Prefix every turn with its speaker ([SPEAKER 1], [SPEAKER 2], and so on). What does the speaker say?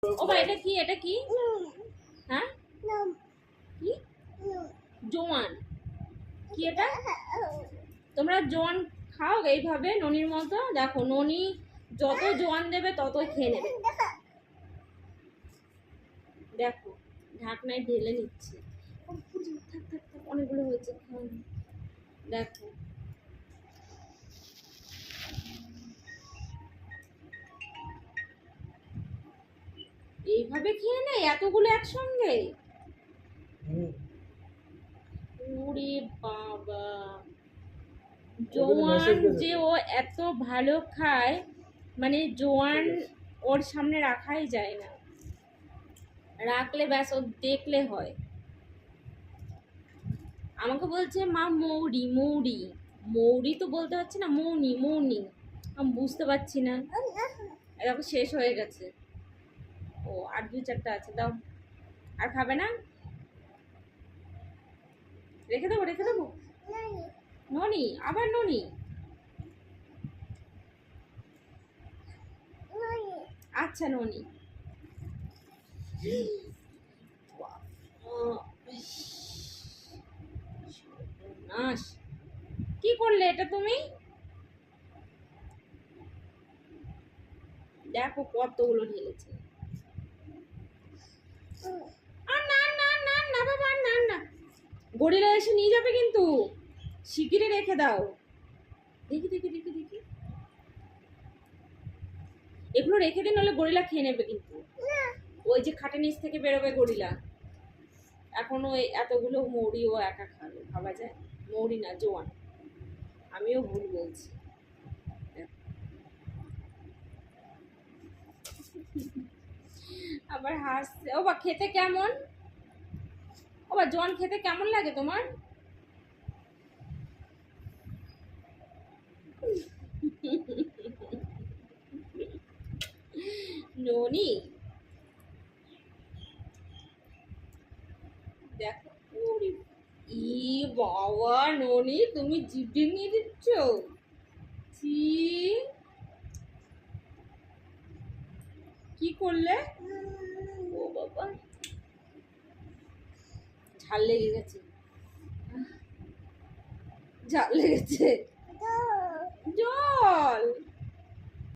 [SPEAKER 1] ও ভাই এটা কি হ্যাঁ কি জোয়ান কি এটা তোমরা জোয়ান খাও এইভাবে ননির মতো দেখো ননি যত জোয়ান দেবে ততই খেয়ে নেবে দেখো ঢাকনায় ঢেলে নিচ্ছে থাক থাক থাক অনেকগুলো হয়েছে দেখো এইভাবে খেয়ে নেয় এতগুলো একসঙ্গে ওরে বাবা জোয়ান যে ও এত ভালো খায় মানে জোয়ান ওর সামনে রাখাই যায় না রাখলে ব্যাস ও দেখলে হয় আমাকে বলছে মা মৌরি মৌরি মৌরি তো বলতে পারছি না মৌনি মৌনি আমি বুঝতে পারছি না দেখো শেষ হয়ে গেছে ও আর 2-4টা আছে দাও আর খাবে না রেখে দেবো ননি আবার ননি আচ্ছা ননি নাশ কি করলে এটা তুমি দেখো কতগুলো ঢেলেছে না বাবা না গরিলা এসে নিয়ে যাবে কিন্তু শিগগিরই রেখে দাও দেখি এগুলো রেখে দিন নাহলে গরিলা খেয়ে নেবে কিন্তু ওই যে খাটের নিচ থেকে বেরোবে গরিলা এখন ওই এতগুলো মৌরি ও একা খাবে ভাবা যায় মৌরি না জোয়ান আমিও ভুল বলছি আবার হাসছে ও বা খেতে কেমন ও বা জোয়ান খেতে কেমন লাগে তোমার ননি দেখো ই বাবা ননি তুমি জিভে নিয়ে দিচ্ছ কি করলে ও বাবা ঝাল লেগে গেছে ঝাল লেগেছে জল